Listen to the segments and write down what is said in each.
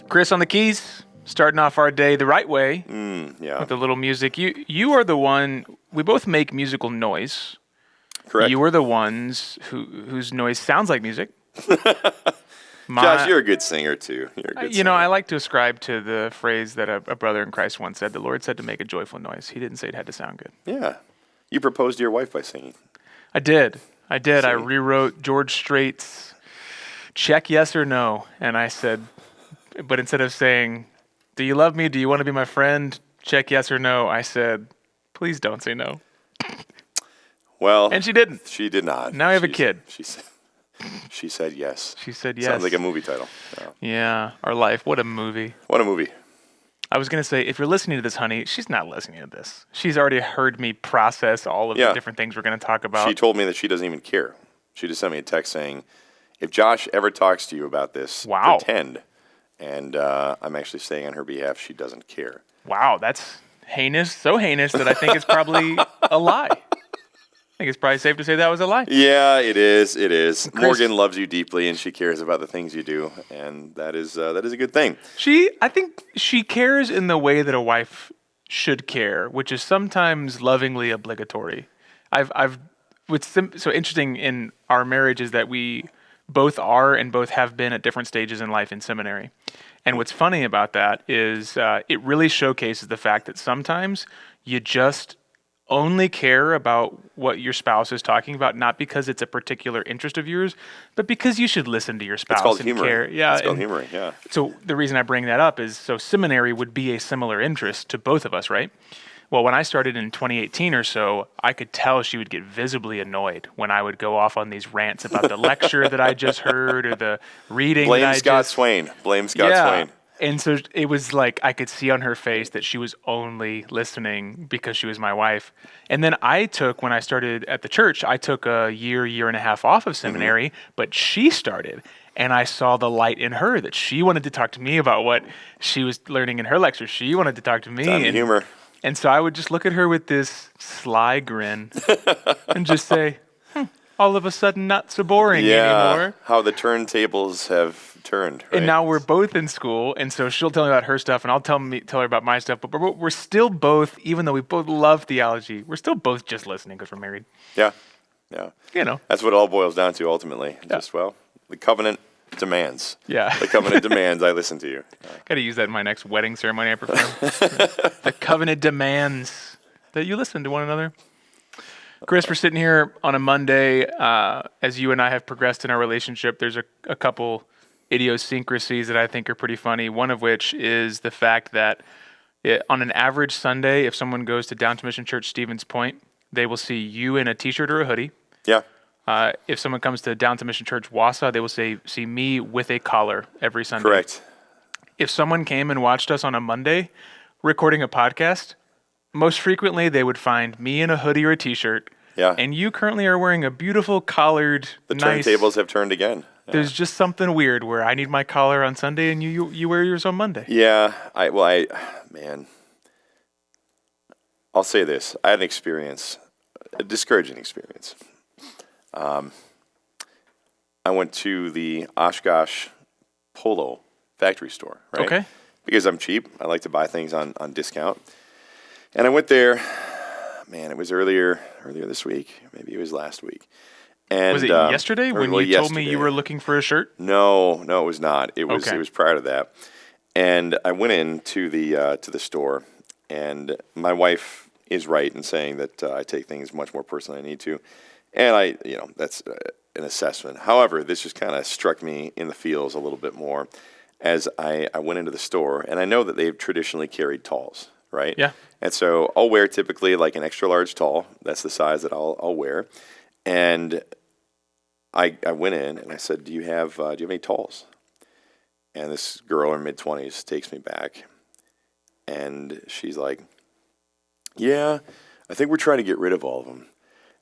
Chris on the keys, starting off our day the right way Yeah. with a little music. You are the one, we both make musical noise. Correct. You are the ones whose noise sounds like music. Josh, you're a good singer too. You're a good singer. I like to ascribe to the phrase that a brother in Christ once said. The Lord said to make a joyful noise. He didn't say it had to sound good. Yeah. You proposed to your wife by singing. I did. I See? rewrote George Strait's Check Yes or No. And I said, but instead of saying, do you love me? Do you want to be my friend? Check yes or no. I said, please don't say no. Well, And she didn't. She did not. Now I have a kid. She said yes. She said yes. Sounds like a movie title. Yeah, our life. What a movie. What a movie. I was going to say, if you're listening to this, honey, she's not listening to this. She's already heard me process all of the different things we're going to talk about. She told me that she doesn't even care. She just sent me a text saying, if Josh ever talks to you about this, pretend. And I'm actually saying on her behalf, she doesn't care. Wow, that's heinous. So heinous that I think it's probably a lie. I think it's probably safe to say that was a lie. Yeah, it is. It is. Chris, Morgan loves you deeply, and she cares about the things you do, and that is a good thing. I think she cares in the way that a wife should care, which is sometimes lovingly obligatory. What's so interesting in our marriage is that we both are and both have been at different stages in life in seminary. And what's funny about that is it really showcases the fact that sometimes you just only care about what your spouse is talking about, not because it's a particular interest of yours, but because you should listen to your spouse. It's called and humoring. care. Yeah, it's called humoring, yeah. So the reason I bring that up is so seminary would be a similar interest to both of us, right? Well, when I started in 2018 or so, I could tell she would get visibly annoyed when I would go off on these rants about the lecture that I just heard or the reading. Blame Scott Swain. And so it was like I could see on her face that she was only listening because she was my wife. And then when I started at the church, I took a year and a half off of seminary, but she started. And I saw the light in her that she wanted to talk to me about what she was learning in her lecture. She wanted to talk to me. Time humor. And so I would just look at her with this sly grin and just say, all of a sudden not so boring anymore. How the turntables have turned. Right? And now we're both in school, and so she'll tell me about her stuff, and I'll tell her about my stuff. But we're still both, even though we both love theology, we're still both just listening because we're married. Yeah. That's what it all boils down to ultimately. Yeah. Just, the covenant demands. Yeah. The covenant demands I listen to you. Got to use that in my next wedding ceremony I perform. The covenant demands that you listen to one another. Chris, we're sitting here on a Monday. As you and I have progressed in our relationship, there's a couple idiosyncrasies that I think are pretty funny. One of which is the fact that on an average Sunday, if someone goes to Downton Mission Church Stevens Point, they will see you in a t-shirt or a hoodie. Yeah. If someone comes to Downton Mission Church Wausau, they will see me with a collar every Sunday. Correct. If someone came and watched us on a Monday recording a podcast, most frequently they would find me in a hoodie or a t-shirt. Yeah. And you currently are wearing a beautiful collared, The turntables have turned again. Yeah. There's just something weird where I need my collar on Sunday and you wear yours on Monday. Yeah. I'll say this. I had an experience, a discouraging experience. I went to the Oshkosh Polo factory store, right? Okay. Because I'm cheap. I like to buy things on discount. And I went there, it was earlier this week. Maybe it was last week. And was it yesterday when you told me you were looking for a shirt? No, it was not. It was okay. It was prior to that. And I went into the store, and my wife is right in saying that I take things much more personally than I need to. And that's an assessment. However, this just kind of struck me in the feels a little bit more as I went into the store, and I know that they've traditionally carried talls, right? Yeah. And so I'll wear typically like an extra large tall. That's the size that I'll wear. And I went in and I said, do you have any talls? And this girl in her mid-20s takes me back, and she's like, yeah, I think we're trying to get rid of all of them.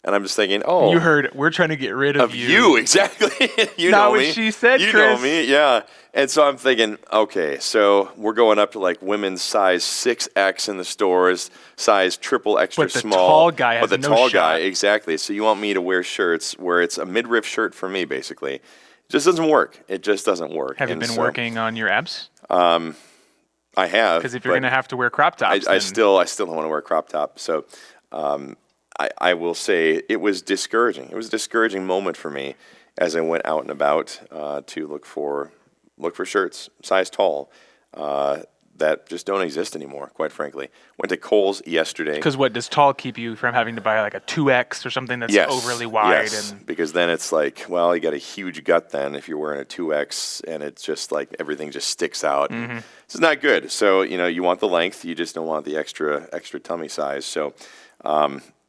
And I'm just thinking, oh. You heard, we're trying to get rid of you. You, exactly. You Not know what me. she said, you Chris. know me, yeah. And so I'm thinking, okay, so we're going up to like women's size 6X in the stores, size triple extra but the small. Tall guy has but the no tall shot. guy, exactly. So you want me to wear shirts where it's a midriff shirt for me, basically. just doesn't work. It just doesn't work. Have you been working on your abs? I have. Because if you're going to have to wear crop tops, I still don't want to wear a crop top. So I will say it was discouraging. It was a discouraging moment for me as I went out and about to look for shirts size tall that just don't exist anymore, quite frankly. Went to Kohl's yesterday. Because what, does tall keep you from having to buy like a 2X or something that's overly wide? Yes, because then it's like, well, you got a huge gut then if you're wearing a 2X and it's just like everything just sticks out. Mm-hmm. It's not good. So, you want the length, you just don't want the extra tummy size. So,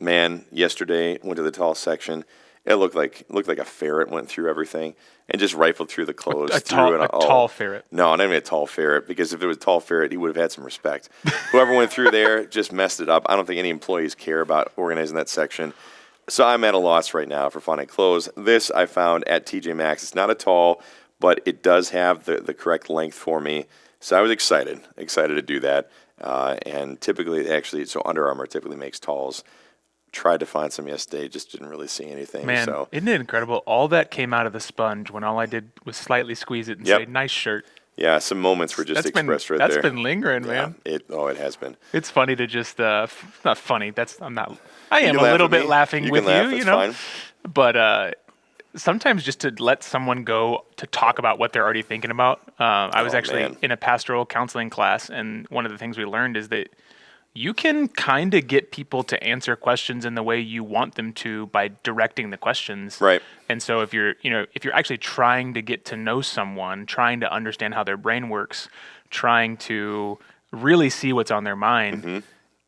man, yesterday went to the tall section. It looked like a ferret went through everything and just rifled through the clothes. A tall ferret. No, not even a tall ferret, because if it was a tall ferret, he would have had some respect. Whoever went through there just messed it up. I don't think any employees care about organizing that section. So I'm at a loss right now for finding clothes. This I found at TJ Maxx. It's not a tall, but it does have the correct length for me. So I was excited to do that. And typically, so Under Armour typically makes talls. Tried to find some yesterday, just didn't really see anything. Man, so. Isn't it incredible? All that came out of the sponge when all I did was slightly squeeze it and say, nice shirt. Yeah, some moments were just expressed right there. That's been lingering, man. It has been. It's funny to just, not funny. I am a little bit laughing with you, fine. But sometimes just to let someone go to talk about what they're already thinking about. I was actually in a pastoral counseling class, and one of the things we learned is that you can kind of get people to answer questions in the way you want them to by directing the questions. Right. And so if you're actually trying to get to know someone, trying to understand how their brain works, trying to really see what's on their mind,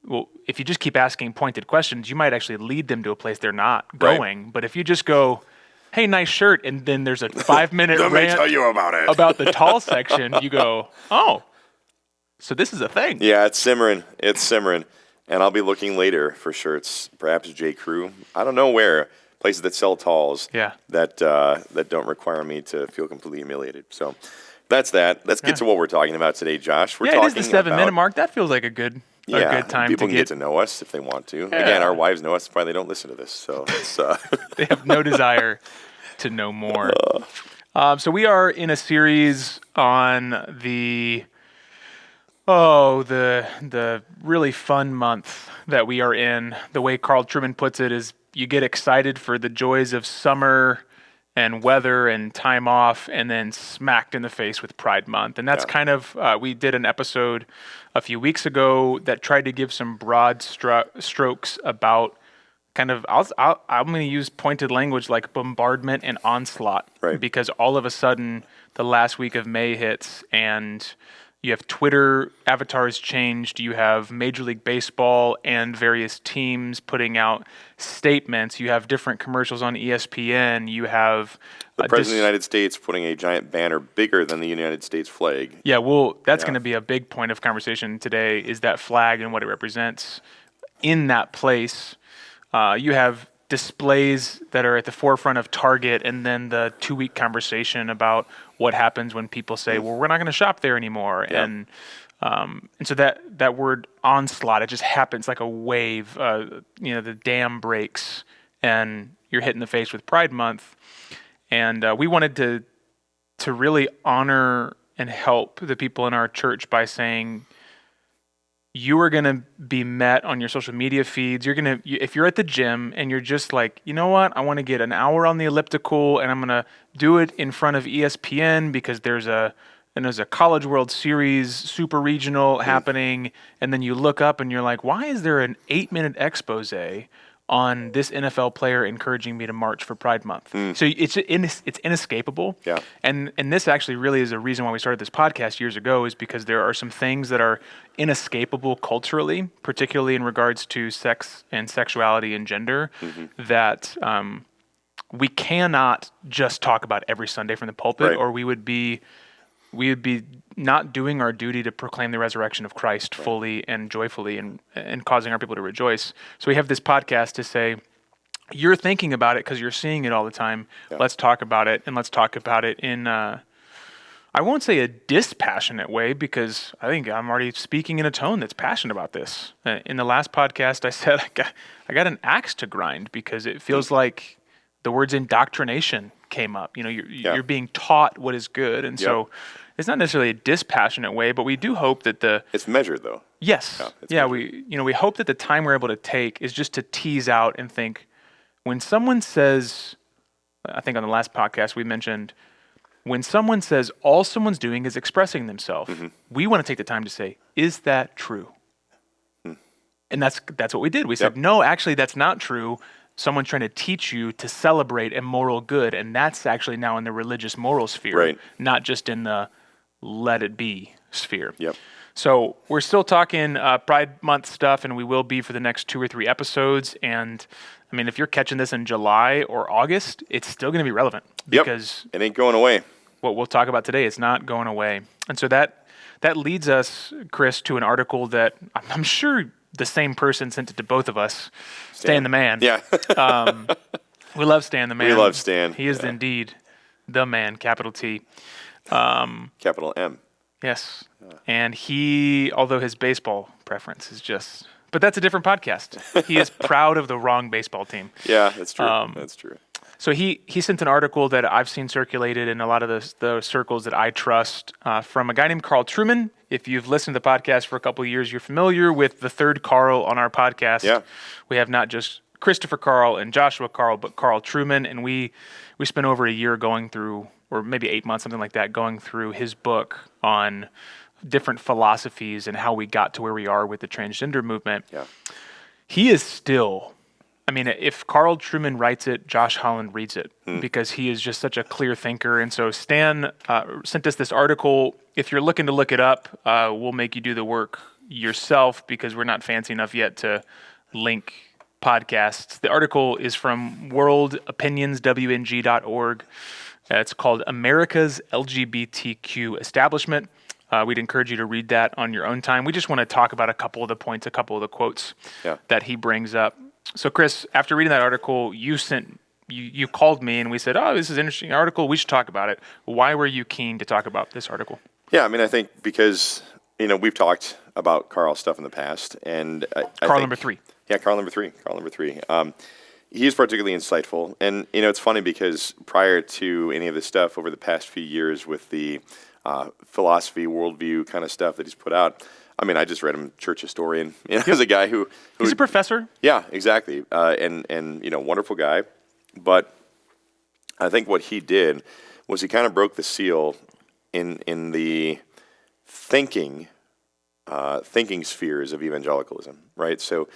well, if you just keep asking pointed questions, you might actually lead them to a place they're not going. Right. But if you just go, hey, nice shirt, and then there's a 5-minute rant Let me tell you about it. About the tall section, you go, oh, so this is a thing. Yeah, it's simmering. And I'll be looking later for shirts, perhaps J. Crew. I don't know where. Places that sell talls that don't require me to feel completely humiliated. So that's that. Let's get to what we're talking about today, Josh. We're talking it is the 7-minute mark. That feels like a good time people to can get to know us if they want to. Yeah. Again, our wives know us. Probably they don't listen to this. So it's, they have no desire to know more. So we are in a series on the really fun month that we are in. The way Carl Trueman puts it is you get excited for the joys of summer and weather and time off, and then smacked in the face with Pride Month. And that's kind of, we did an episode a few weeks ago that tried to give some broad strokes about kind of, I'm going to use pointed language like bombardment and onslaught. Right. Because all of a sudden, the last week of May hits, and you have Twitter avatars changed. You have Major League Baseball and various teams putting out statements. You have different commercials on ESPN. You have the President of the United States putting a giant banner bigger than the United States flag. Yeah, well, that's going to be a big point of conversation today, is that flag and what it represents. In that place, you have displays that are at the forefront of Target, and then the 2-week conversation about what happens when people say, well, we're not going to shop there anymore. Yeah. And so that word onslaught, it just happens like a wave. The dam breaks and you're hit in the face with Pride Month. And we wanted to really honor and help the people in our church by saying, you are going to be met on your social media feeds. If you're at the gym and you're just like, you know what, I want to get an hour on the elliptical and I'm going to do it in front of ESPN because there's a College World Series super regional happening. And then you look up and you're like, why is there an 8-minute expose on this NFL player encouraging me to march for Pride Month? So it's inescapable. Yeah. And this actually really is a reason why we started this podcast years ago, is because there are some things that are inescapable culturally, particularly in regards to sex and sexuality and gender, that we cannot just talk about every Sunday from the pulpit, or we would be not doing our duty to proclaim the resurrection of Christ fully and joyfully and causing our people to rejoice. So we have this podcast to say, you're thinking about it because you're seeing it all the time. Yeah. Let's talk about it, and let's talk about it in, I won't say a dispassionate way, because I think I'm already speaking in a tone that's passionate about this. In the last podcast, I said I got an axe to grind because it feels like the words indoctrination came up. You're being taught what is good, and so it's not necessarily a dispassionate way, but we do hope that it's measured though. Yes. Yeah, we hope that the time we're able to take is just to tease out and think, when someone says, I think on the last podcast we mentioned, when someone says all someone's doing is expressing themselves, we want to take the time to say, is that true? And that's what we did. We said, no, actually that's not true. Someone's trying to teach you to celebrate a moral good, and that's actually now in the religious moral sphere, not just in the let it be sphere. Yep. So we're still talking Pride Month stuff, and we will be for the next 2 or 3 episodes. And I mean, if you're catching this in July or August, it's still going to be relevant because it ain't going away. What we'll talk about today is not going away. And so that leads us, Chris, to an article that I'm sure the same person sent it to both of us. Stan the Man. Yeah. We love Stan the Man. We love Stan. He is indeed the man, capital T. Capital M. Yes. And he, although his baseball preference is just, but that's a different podcast. He is proud of the wrong baseball team. Yeah, that's true. That's true. So he sent an article that I've seen circulated in a lot of the circles that I trust from a guy named Carl Trueman. If you've listened to the podcast for a couple of years, you're familiar with the third Carl on our podcast. Yeah. We have not just Christopher Carl and Joshua Carl, but Carl Trueman. And we spent over a year going through, or maybe 8 months, something like that, going through his book on different philosophies and how we got to where we are with the transgender movement. Yeah. He is still, I mean, if Carl Trueman writes it, Josh Holland reads it because he is just such a clear thinker. And so Stan sent us this article. If you're looking to look it up, we'll make you do the work yourself because we're not fancy enough yet to link podcasts. The article is from worldopinionswng.org. It's called America's LGBTQ Establishment. We'd encourage you to read that on your own time. We just want to talk about a couple of the points, a couple of the quotes that he brings up. So, Chris, after reading that article, you called me and we said, "Oh, this is an interesting article. We should talk about it." Why were you keen to talk about this article? Yeah, I mean, I think because we've talked about Carl stuff in the past, and Carl number 3. Yeah, Carl number three. He's particularly insightful, and it's funny because prior to any of this stuff over the past few years with the philosophy, worldview kind of stuff that he's put out. I mean, I just read him Church Historian. He's a guy who he's a professor. Yeah, exactly. And wonderful guy. But I think what he did was he kind of broke the seal in the thinking spheres of evangelicalism, right? So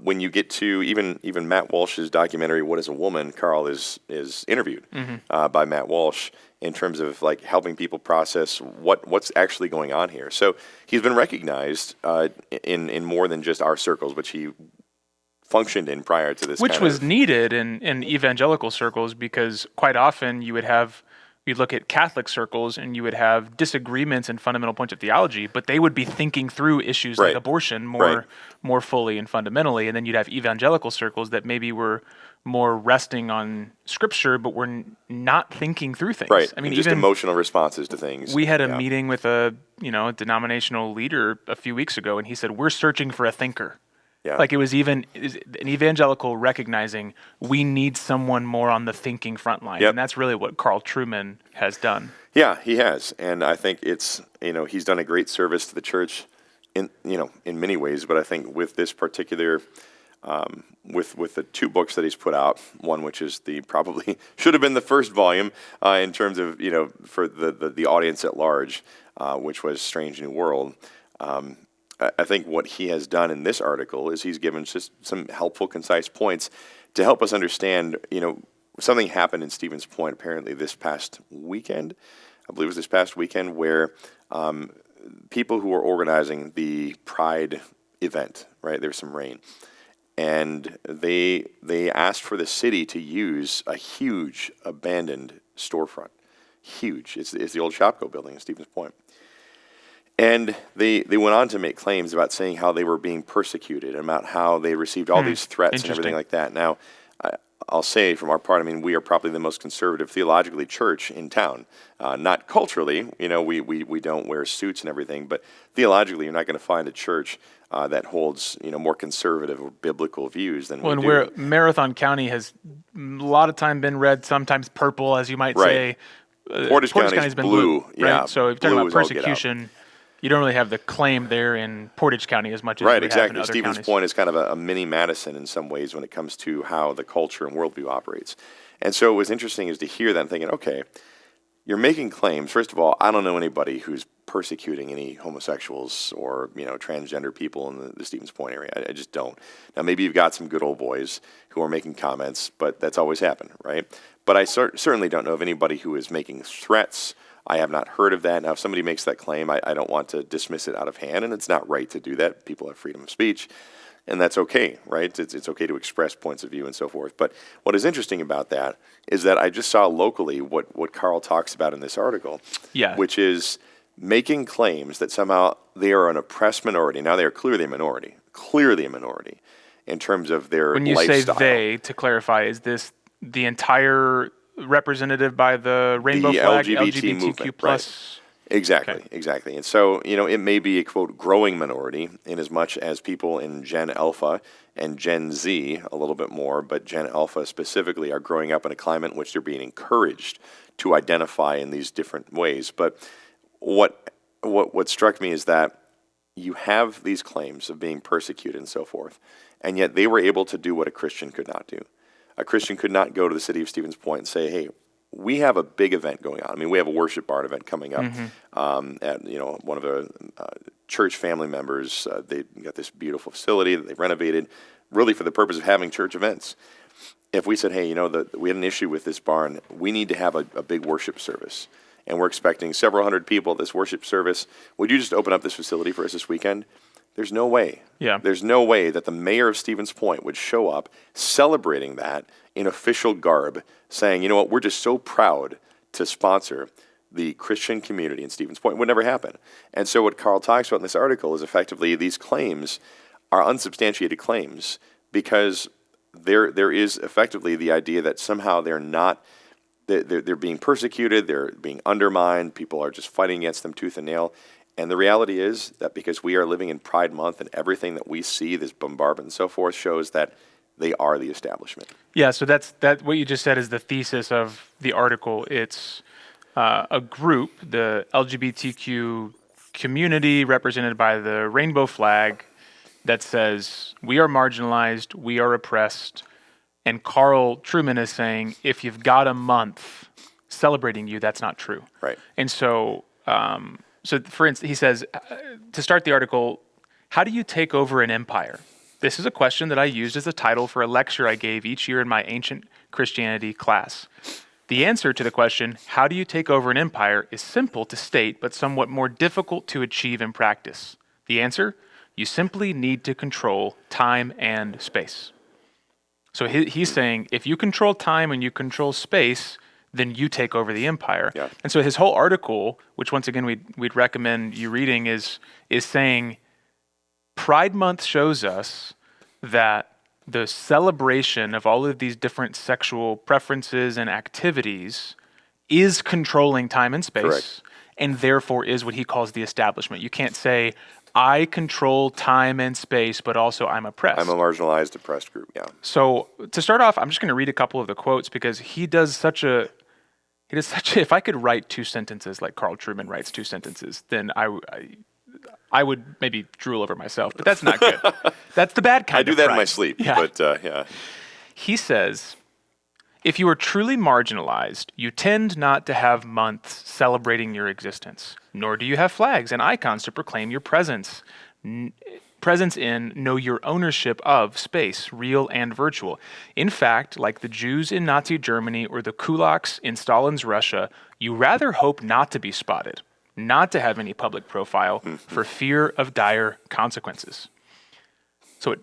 when you get to even Matt Walsh's documentary, What is a Woman? Carl is interviewed by Matt Walsh in terms of like helping people process what's actually going on here. So he's been recognized in more than just our circles, which he functioned in prior to this. Which was needed in evangelical circles because quite often you'd look at Catholic circles and you would have disagreements in fundamental points of theology, but they would be thinking through issues like abortion more fully and fundamentally. And then you'd have evangelical circles that maybe were more resting on scripture, but were not thinking through things. Right. I mean, just even emotional responses to things. We had a meeting with a denominational leader a few weeks ago, and he said, "We're searching for a thinker." Yeah. Like it was even an evangelical recognizing we need someone more on the thinking front line. And that's really what Carl Trueman has done. Yeah, he has. And I think it's, he's done a great service to the church in many ways. But I think with this particular, with the 2 books that he's put out, one which is probably should have been the first volume in terms of, for the audience at large, which was Strange New World. I think what he has done in this article is he's given just some helpful, concise points to help us understand, something happened in Stevens Point apparently this past weekend. I believe it was this past weekend where people who were organizing the Pride event, right, there was some rain, and they asked for the city to use a huge abandoned storefront. Huge. It's the old Shopko building in Stevens Point. And they went on to make claims about saying how they were being persecuted and about how they received all these threats and everything like that. Now, I'll say from our part, I mean, we are probably the most conservative theologically church in town. Not culturally, we don't wear suits and everything, but theologically, you're not going to find a church that holds more conservative or biblical views than Well, we and do. where Marathon County has a lot of time been red, sometimes purple, as you might Right. say. Portage County's County's been blue. right? Yeah, So if you're talking blue about is all get out. persecution, you don't really have the claim there in Portage County as much as Right, you would have in exactly. other Stevens counties. Point is kind of a mini Madison in some ways when it comes to how the culture and worldview operates. And so it was interesting is to hear that and thinking, okay, you're making claims. First of all, I don't know anybody who's persecuting any homosexuals or transgender people in the Stevens Point area. I just don't. Now maybe you've got some good old boys who are making comments, but that's always happened, right? But I certainly don't know of anybody who is making threats. I have not heard of that. Now, if somebody makes that claim, I don't want to dismiss it out of hand, and it's not right to do that. People have freedom of speech, and that's okay, right? It's okay to express points of view and so forth. But what is interesting about that is that I just saw locally what Carl talks about in this article, which is making claims that somehow they are an oppressed minority. Now, they are clearly a minority in terms of their When you lifestyle. say they, to clarify, is this the entire representative by the rainbow flag, LGBT LGBTQ movement, plus? Exactly, Okay. exactly. And so, it may be a, quote, growing minority in as much as people in Gen Alpha and Gen Z a little bit more, but Gen Alpha specifically are growing up in a climate in which they're being encouraged to identify in these different ways. But what struck me is that you have these claims of being persecuted and so forth, and yet they were able to do what a Christian could not do. A Christian could not go to the city of Stevens Point and say, hey, we have a big event going on. I mean, we have a worship bar event coming up at one of the church family members. They got this beautiful facility that they've renovated, really for the purpose of having church events. If we said, hey, we had an issue with this barn, we need to have a big worship service, and we're expecting several hundred people at this worship service. Would you just open up this facility for us this weekend? There's no way. Yeah. There's no way that the mayor of Stevens Point would show up celebrating that in official garb, saying, you know what, we're just so proud to sponsor the Christian community in Stevens Point. It would never happen. And so what Carl talks about in this article is effectively these claims are unsubstantiated claims because there is effectively the idea that somehow they're not, they're being persecuted, they're being undermined, people are just fighting against them tooth and nail. And the reality is that because we are living in Pride Month and everything that we see, this bombardment and so forth, shows that they are the establishment. Yeah, so that what you just said is the thesis of the article. It's a group, the LGBTQ community represented by the rainbow flag, that says we are marginalized, we are oppressed, and Carl Trueman is saying if you've got a month celebrating you, that's not true. Right. And so, for instance, he says, to start the article, how do you take over an empire? This is a question that I used as a title for a lecture I gave each year in my ancient Christianity class. The answer to the question, how do you take over an empire, is simple to state, but somewhat more difficult to achieve in practice. The answer, you simply need to control time and space. So he's saying, if you control time and you control space, then you take over the empire. Yeah. And so his whole article, which once again we'd recommend you reading, is saying Pride Month shows us that the celebration of all of these different sexual preferences and activities is controlling time and space. Correct. And therefore is what he calls the establishment. You can't say, I control time and space, but also I'm oppressed. I'm a marginalized, oppressed group, yeah. So to start off, I'm just going to read a couple of the quotes because he does such a, if I could write two sentences like Carl Trueman writes two sentences, then I would maybe drool over myself, but that's not good. That's the bad kind I of do that pride. in my sleep, Yeah. but yeah. He says, if you are truly marginalized, you tend not to have months celebrating your existence, nor do you have flags and icons to proclaim your presence. Presence in, know your ownership of space, real and virtual. In fact, like the Jews in Nazi Germany or the kulaks in Stalin's Russia, you rather hope not to be spotted, not to have any public profile for fear of dire consequences. So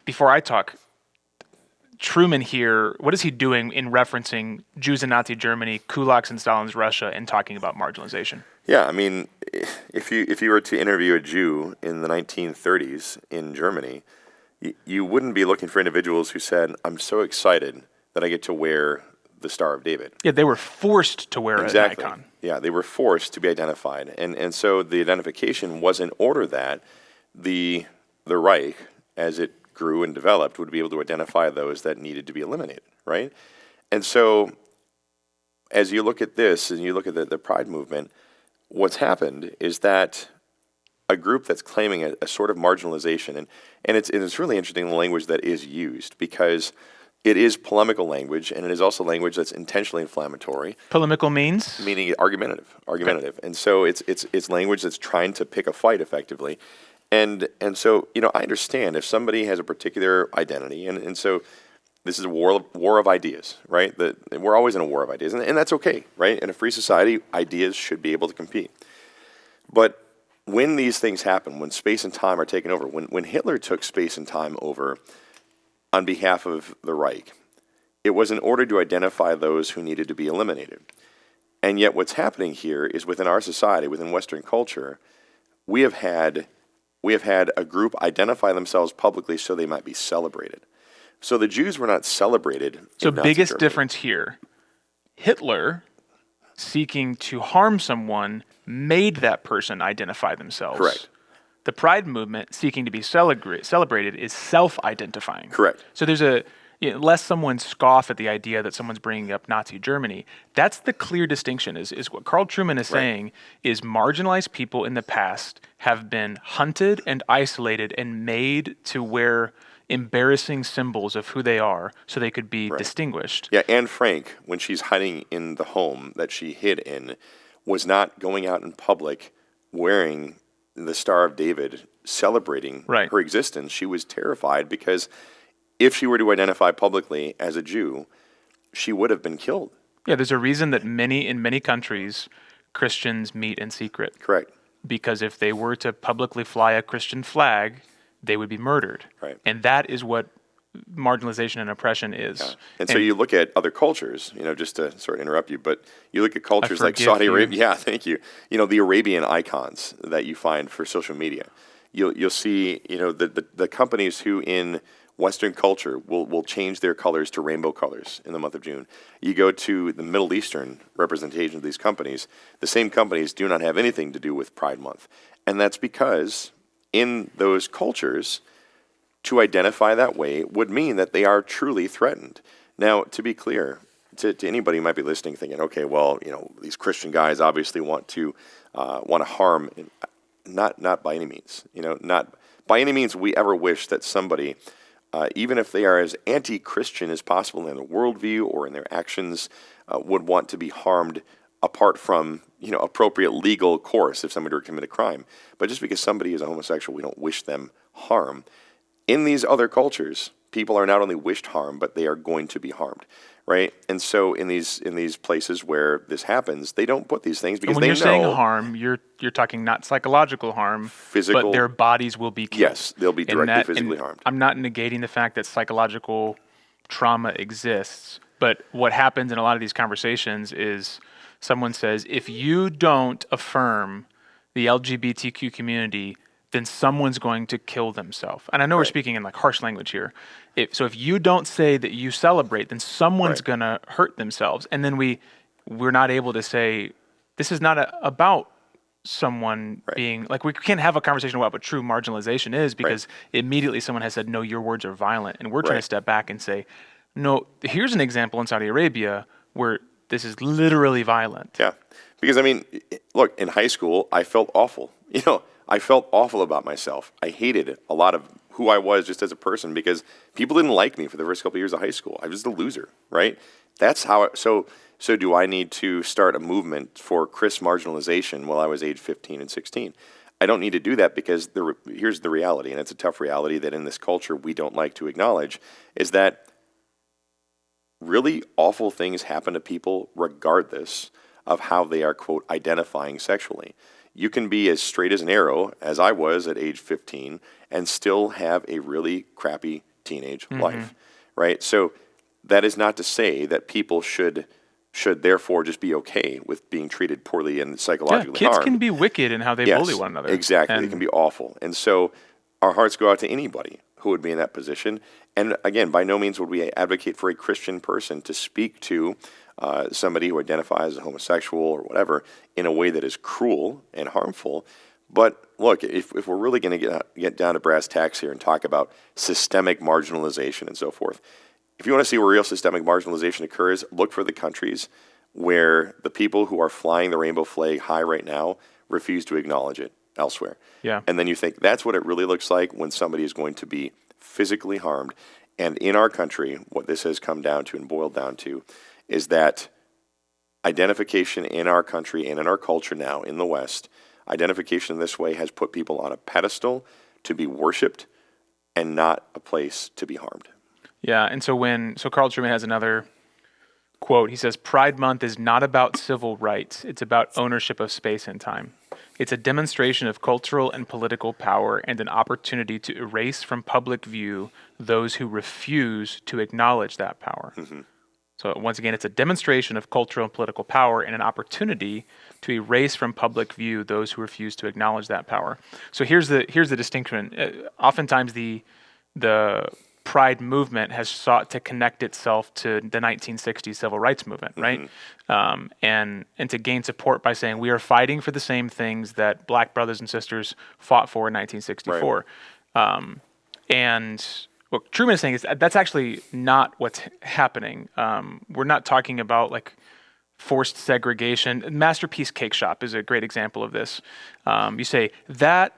before I talk, Trueman here, what is he doing in referencing Jews in Nazi Germany, kulaks in Stalin's Russia, and talking about marginalization? Yeah, I mean, if you were to interview a Jew in the 1930s in Germany, you wouldn't be looking for individuals who said, I'm so excited that I get to wear the Star of David. Yeah, they were forced to wear an icon. Yeah, they were forced to be identified. And so the identification was in order that the the Reich, as it grew and developed, would be able to identify those that needed to be eliminated, right? And so as you look at this and you look at the Pride movement, what's happened is that a group that's claiming a sort of marginalization, and it's really interesting the language that is used, because it is polemical language, and it is also language that's intentionally inflammatory. Polemical means? Meaning argumentative. Okay. And so it's language that's trying to pick a fight effectively. And so, I understand if somebody has a particular identity, and so this is a war of ideas, right? We're always in a war of ideas, and that's okay, right? In a free society, ideas should be able to compete. But when these things happen, when space and time are taken over, when Hitler took space and time over on behalf of the Reich, it was in order to identify those who needed to be eliminated. And yet what's happening here is within our society, within Western culture, we have had a group identify themselves publicly so they might be celebrated. So the Jews were not celebrated. So in Nazi biggest Germany. difference here, Hitler seeking to harm someone made that person identify themselves. Correct. The Pride movement seeking to be celebrated is self-identifying. Correct. So there's lest someone scoff at the idea that someone's bringing up Nazi Germany, that's the clear distinction, is what Carl Trueman is saying is marginalized people in the past have been hunted and isolated and made to wear embarrassing symbols of who they are so they could be distinguished. Yeah, Anne Frank, when she's hiding in the home that she hid in, was not going out in public wearing the Star of David, celebrating her existence. She was terrified because if she were to identify publicly as a Jew, she would have been killed. Yeah, there's a reason that in many countries, Christians meet in secret. Correct. Because if they were to publicly fly a Christian flag, they would be murdered. Right. And that is what marginalization and oppression is. Yeah. And so you look at other cultures, just to sort of interrupt you, but you look at cultures like Saudi Arabia. Yeah, thank you. The Arabian icons that you find for social media. You'll see, the companies who in Western culture will change their colors to rainbow colors in the month of June. You go to the Middle Eastern representation of these companies, the same companies do not have anything to do with Pride Month. And that's because in those cultures, to identify that way would mean that they are truly threatened. Now, to be clear, to anybody who might be listening thinking, okay, well, these Christian guys obviously want to harm, not by any means. Not by any means we ever wish that somebody, even if they are as anti-Christian as possible in their worldview or in their actions, would want to be harmed apart from appropriate legal course if somebody were to commit a crime. But just because somebody is a homosexual, we don't wish them harm. In these other cultures, people are not only wished harm, but they are going to be harmed, right? And so in these places where this happens, they don't put these things because when they you're know saying harm, you're talking not psychological harm, physical, but their bodies will be killed. Yes, they'll be directly physically harmed. I'm not negating the fact that psychological trauma exists, but what happens in a lot of these conversations is someone says, if you don't affirm the LGBTQ community, then someone's going to kill themselves. And I know we're speaking in like harsh language here. So if you don't say that you celebrate, then someone's going to hurt themselves. And then we're not able to say, this is not about someone being, like we can't have a conversation about what true marginalization is because immediately someone has said, no, your words are violent. And we're trying to step back and say, no, here's an example in Saudi Arabia where this is literally violent. Yeah. Because look, in high school, I felt awful. I felt awful about myself. I hated a lot of who I was just as a person because people didn't like me for the first couple of years of high school. I was the loser, right? That's how. So do I need to start a movement for Chris marginalization while I was age 15 and 16? I don't need to do that because here's the reality, and it's a tough reality that in this culture we don't like to acknowledge, is that really awful things happen to people regardless of how they are, quote, identifying sexually. You can be as straight as an arrow, as I was at age 15, and still have a really crappy teenage life, right? So that is not to say that people should therefore just be okay with being treated poorly and psychologically harmed. Kids can be wicked in how they bully one another. Exactly. It can be awful. And so our hearts go out to anybody who would be in that position. And again, by no means would we advocate for a Christian person to speak to somebody who identifies as homosexual or whatever in a way that is cruel and harmful. But look, if we're really going to get down to brass tacks here and talk about systemic marginalization and so forth, if you want to see where real systemic marginalization occurs, look for the countries where the people who are flying the rainbow flag high right now refuse to acknowledge it elsewhere. Yeah. And then you think that's what it really looks like when somebody is going to be physically harmed. And in our country, what this has come down to and boiled down to is that identification in our country and in our culture now in the West, identification in this way has put people on a pedestal to be worshipped and not a place to be harmed. Yeah, and so Carl Trueman has another quote. He says, "Pride Month is not about civil rights. It's about ownership of space and time. It's a demonstration of cultural and political power and an opportunity to erase from public view those who refuse to acknowledge that power." Mm-hmm. So once again, it's a demonstration of cultural and political power and an opportunity to erase from public view those who refuse to acknowledge that power. So here's the distinction. Oftentimes the Pride movement has sought to connect itself to the 1960s civil rights movement, right? Mm-hmm. And to gain support by saying we are fighting for the same things that Black brothers and sisters fought for in 1964. Right. And what Truman is saying is that's actually not what's happening. We're not talking about like forced segregation. Masterpiece Cake Shop is a great example of this. You say that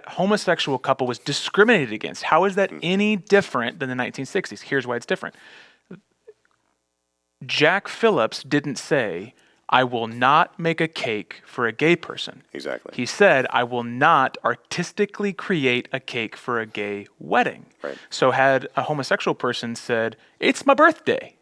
homosexual couple was discriminated against. How is that any different than the 1960s? Here's why it's different. Jack Phillips didn't say, "I will not make a cake for a gay person." Exactly. He said, "I will not artistically create a cake for a gay wedding." Right. So had a homosexual person said, "It's my birthday,"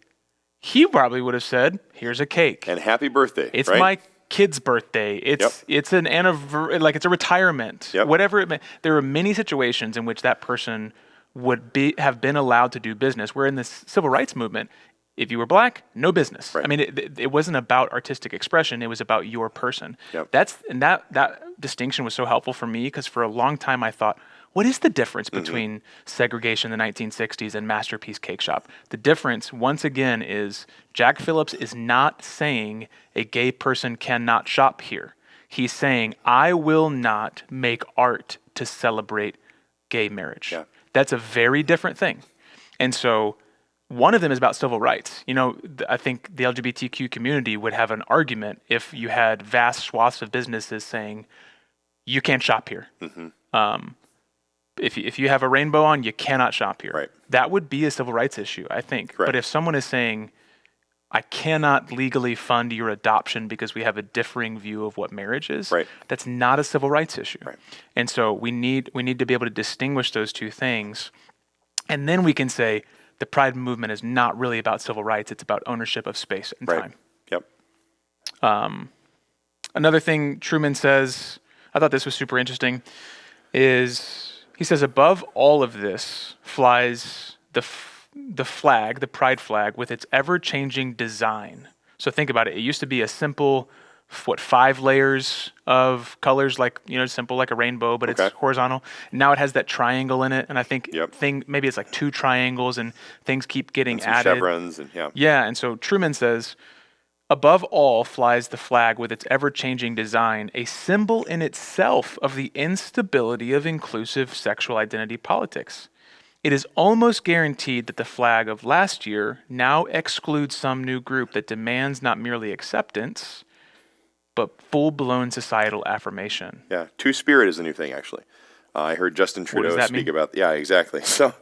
he probably would have said, "Here's a cake. And happy birthday." It's right? my kid's birthday. It's an anniversary, like it's a retirement. Yep. Whatever it may. There are many situations in which that person would have been allowed to do business. Where in the civil rights movement, if you were Black, no business. Right. I mean, it wasn't about artistic expression. It was about your person. Yep. That distinction was so helpful for me because for a long time I thought, what is the difference between segregation in the 1960s and Masterpiece Cake Shop? The difference, once again, is Jack Phillips is not saying a gay person cannot shop here. He's saying, I will not make art to celebrate gay marriage. Yeah. That's a very different thing. And so one of them is about civil rights. You know, I think the LGBTQ community would have an argument if you had vast swaths of businesses saying, you can't shop here. Mm-hmm. If you have a rainbow on, you cannot shop here. Right. That would be a civil rights issue, I think. Correct. But if someone is saying, I cannot legally fund your adoption because we have a differing view of what marriage is, right, that's not a civil rights issue. Right. And so we need to be able to distinguish those two things. And then we can say the Pride movement is not really about civil rights. It's about ownership of space and right. time. Yep. Another thing Trueman says, I thought this was super interesting, is he says above all of this flies the flag, the pride flag, with its ever-changing design. So think about it. It used to be a simple, 5 layers of colors, like, simple like a rainbow, but it's horizontal. Now it has that triangle in it, and I think maybe it's like 2 triangles, and things keep getting added. Chevrons and Yeah, and so Trueman says, above all flies the flag with its ever-changing design, a symbol in itself of the instability of inclusive sexual identity politics. It is almost guaranteed that the flag of last year now excludes some new group that demands not merely acceptance, but full-blown societal affirmation. Yeah, Two-Spirit is a new thing, actually. I heard Justin Trudeau speak about. Yeah, exactly. So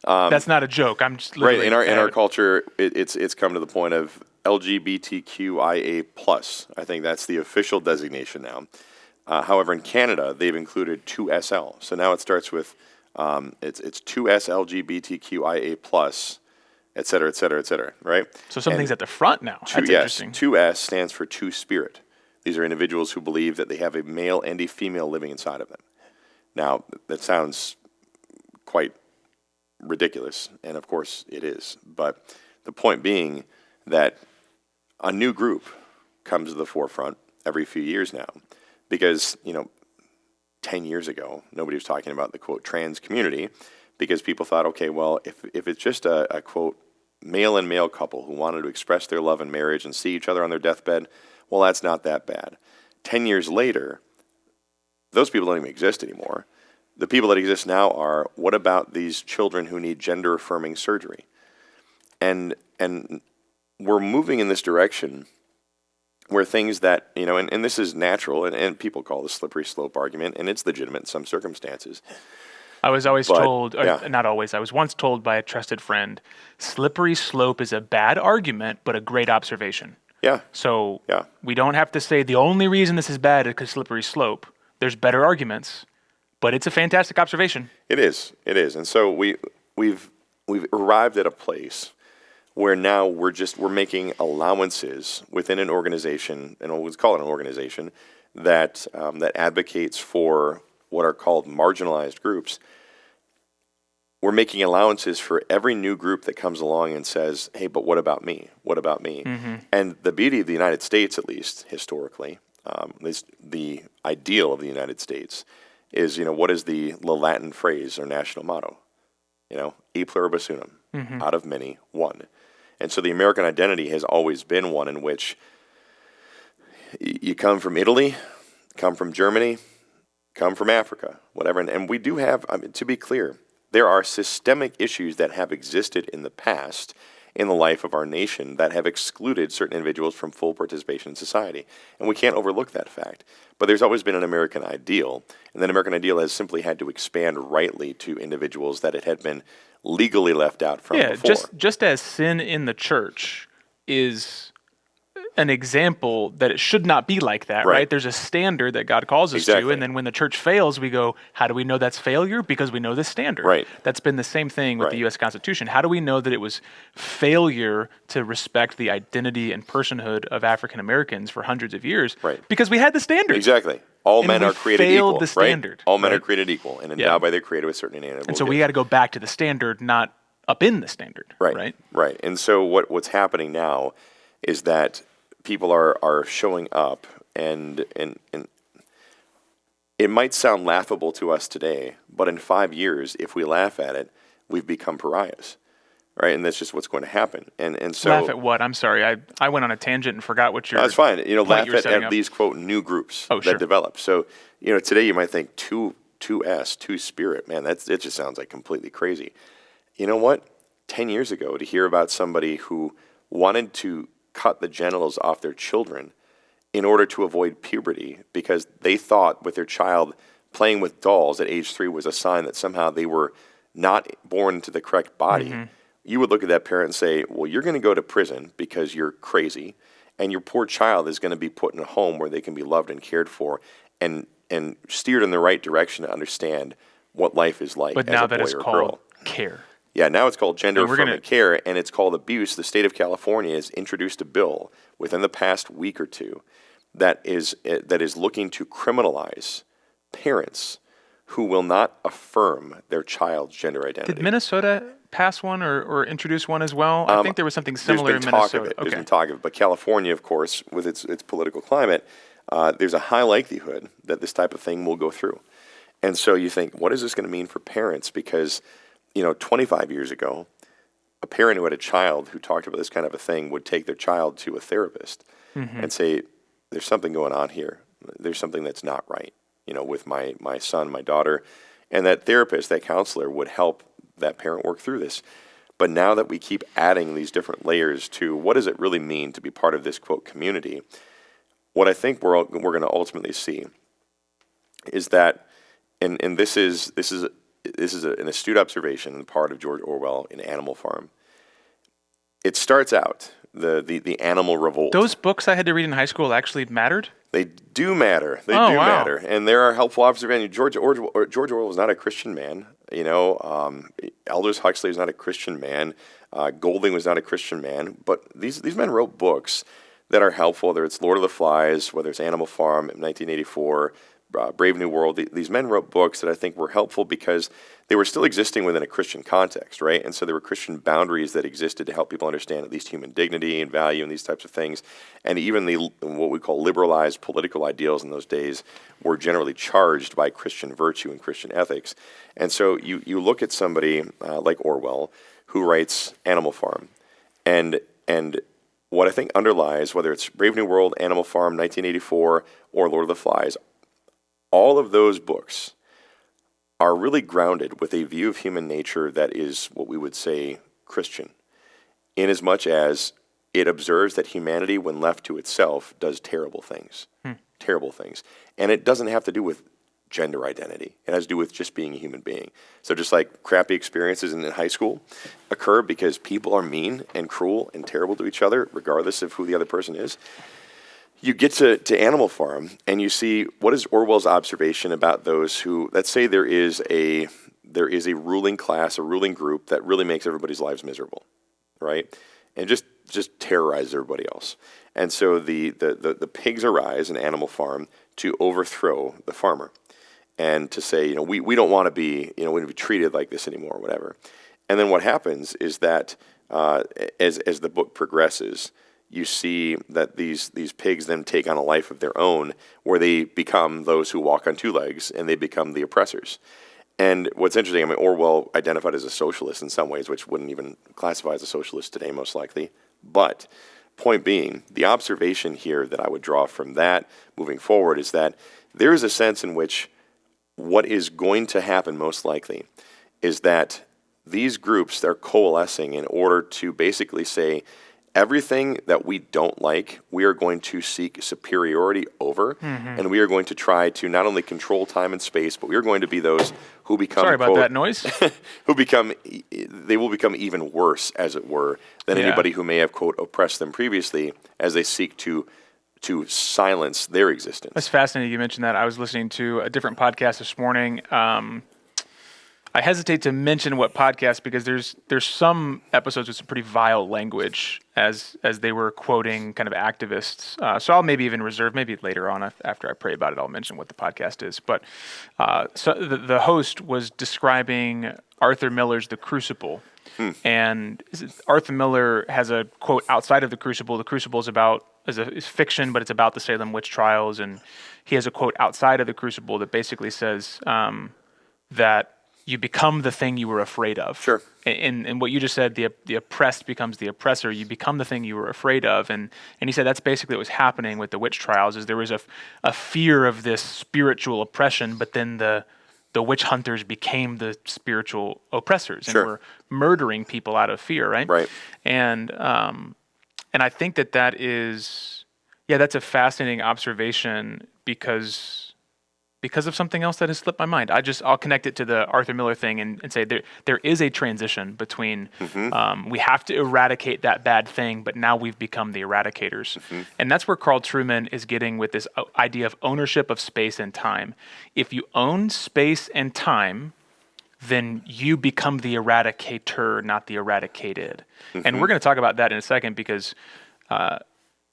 that's not a joke. I'm just right in our culture. It's come to the point of LGBTQIA+. I think that's the official designation now. However, in Canada, they've included 2SL. So now it starts with it's 2S LGBTQIA+, et cetera, et cetera, et cetera, right? So something's at the front now. That's interesting. 2S stands for Two-Spirit. These are individuals who believe that they have a male and a female living inside of them. Now, that sounds quite ridiculous, and of course it is. But the point being that a new group comes to the forefront every few years now, because 10 years ago nobody was talking about the quote trans community, because people thought, okay, well, if it's just a quote male and male couple who wanted to express their love in marriage and see each other on their deathbed, well, that's not that bad. 10 years later, those people don't even exist anymore. The people that exist now are, what about these children who need gender-affirming surgery? And we're moving in this direction where things that, and this is natural, and people call this slippery slope argument, and it's legitimate in some circumstances. I was always told, or yeah. not always, I was once told by a trusted friend, slippery slope is a bad argument, but a great observation. Yeah. So Yeah. we don't have to say the only reason this is bad is because slippery slope. There's better arguments, but it's a fantastic observation. It is. And so we've arrived at a place where now we're making allowances within an organization, and let's call it an organization, that advocates for what are called marginalized groups. We're making allowances for every new group that comes along and says, hey, but what about me? What about me? Mm-hmm. And the beauty of the United States, at least historically, the ideal of the United States is, what is the Latin phrase or national motto? E pluribus unum, out of many, one. And so the American identity has always been one in which you come from Italy, come from Germany, come from Africa, whatever. And we do have, to be clear, there are systemic issues that have existed in the past in the life of our nation that have excluded certain individuals from full participation in society. And we can't overlook that fact. But there's always been an American ideal, and that American ideal has simply had to expand rightly to individuals that it had been legally left out from before. Just as sin in the church is an example that it should not be like that, right? There's a standard that God calls us to, and then when the church fails, we go, how do we know that's failure? Because we know the standard. Right. That's been the same thing with the U.S. Constitution. How do we know that it was failure to respect the identity and personhood of African Americans for hundreds of years? Right. Because we had the standard. Exactly. All men are created equal. The standard, right? All men are created equal and endowed by their Creator with certain inalienable And so we got to go back to the standard, not up in the standard. Right. And so what's happening now is that people are showing up, and it might sound laughable to us today, but in 5 years, if we laugh at it, we've become pariahs, right? And that's just what's going to happen. And so laugh at what? I'm sorry, I went on a tangent and forgot what you're. That's fine. Laugh at these quote new groups that develop. So today you might think two spirit, man. It just sounds like completely crazy. You know what? 10 years ago, to hear about somebody who wanted to cut the genitals off their children in order to avoid puberty because they thought with their child playing with dolls at age 3 was a sign that somehow they were not born into the correct body, you would look at that parent and say, well, you're going to go to prison because you're crazy, and your poor child is going to be put in a home where they can be loved and cared for and steered in the right direction to understand what life is like but as now a boy that is or a called girl. care. Yeah, now it's called gender-affirming care, and it's called abuse. The state of California has introduced a bill within the past week or two that is looking to criminalize parents who will not affirm their child's gender identity. Did Minnesota pass one or introduce one as well? I think there was something similar in Minnesota. There's been talk of it, but California, of course, with its political climate, there's a high likelihood that this type of thing will go through. And so you think, what is this going to mean for parents? Because 25 years ago, a parent who had a child who talked about this kind of a thing would take their child to a therapist and say, there's something going on here. There's something that's not right, with my son, my daughter. And that therapist, that counselor would help that parent work through this. But now that we keep adding these different layers to what does it really mean to be part of this, quote, community, what I think we're going to ultimately see is that, and this is an astute observation on the part of George Orwell in Animal Farm. It starts out, the animal revolt. Those books I had to read in high school actually mattered? They do matter. They do matter. And there are helpful observations. George Orwell was not a Christian man. Aldous Huxley was not a Christian man. Golding was not a Christian man. But these men wrote books that are helpful, whether it's Lord of the Flies, whether it's Animal Farm in 1984, Brave New World. These men wrote books that I think were helpful because they were still existing within a Christian context, right? And so there were Christian boundaries that existed to help people understand at least human dignity and value and these types of things. And even what we call liberalized political ideals in those days were generally charged by Christian virtue and Christian ethics. And so you look at somebody like Orwell who writes Animal Farm, and what I think underlies, whether it's Brave New World, Animal Farm, 1984, or Lord of the Flies, all of those books are really grounded with a view of human nature that is what we would say Christian, inasmuch as it observes that humanity, when left to itself, does terrible things. Terrible things. And it doesn't have to do with gender identity. It has to do with just being a human being. So just like crappy experiences in high school occur because people are mean and cruel and terrible to each other, regardless of who the other person is, you get to Animal Farm and you see what is Orwell's observation about those who, let's say there is a ruling class, a ruling group that really makes everybody's lives miserable, right? And just terrorizes everybody else. And so the pigs arise in Animal Farm to overthrow the farmer and to say, we don't want to be, we don't be treated like this anymore, or whatever. And then what happens is that as the book progresses, you see that these pigs then take on a life of their own where they become those who walk on two legs and they become the oppressors. And what's interesting, Orwell identified as a socialist in some ways, which wouldn't even classify as a socialist today, most likely. But point being, the observation here that I would draw from that moving forward is that there is a sense in which what is going to happen most likely is that these groups, they're coalescing in order to basically say, everything that we don't like, we are going to seek superiority over, and we are going to try to not only control time and space, but we are going to be those who become, sorry about that noise, they will become even worse, as it were, than anybody who may have, quote, oppressed them previously as they seek to silence their existence. That's fascinating you mentioned that. I was listening to a different podcast this morning. I hesitate to mention what podcast because there's some episodes with some pretty vile language as they were quoting kind of activists. So I'll maybe even reserve, maybe later on after I pray about it, I'll mention what the podcast is. But so the host was describing Arthur Miller's The Crucible. And Arthur Miller has a quote outside of The Crucible. The Crucible is fiction, but it's about the Salem witch trials. And he has a quote outside of The Crucible that basically says that you become the thing you were afraid of. Sure. And what you just said, the oppressed becomes the oppressor. You become the thing you were afraid of. And he said that's basically what was happening with the witch trials, is there was a fear of this spiritual oppression, but then the witch hunters became the spiritual oppressors and were murdering people out of fear, right? Right. And I think that is, that's a fascinating observation because of something else that has slipped my mind. I'll connect it to the Arthur Miller thing and say there is a transition between we have to eradicate that bad thing, but now we've become the eradicators. And that's where Carl Trueman is getting with this idea of ownership of space and time. If you own space and time, then you become the eradicator, not the eradicated. And we're going to talk about that in a second because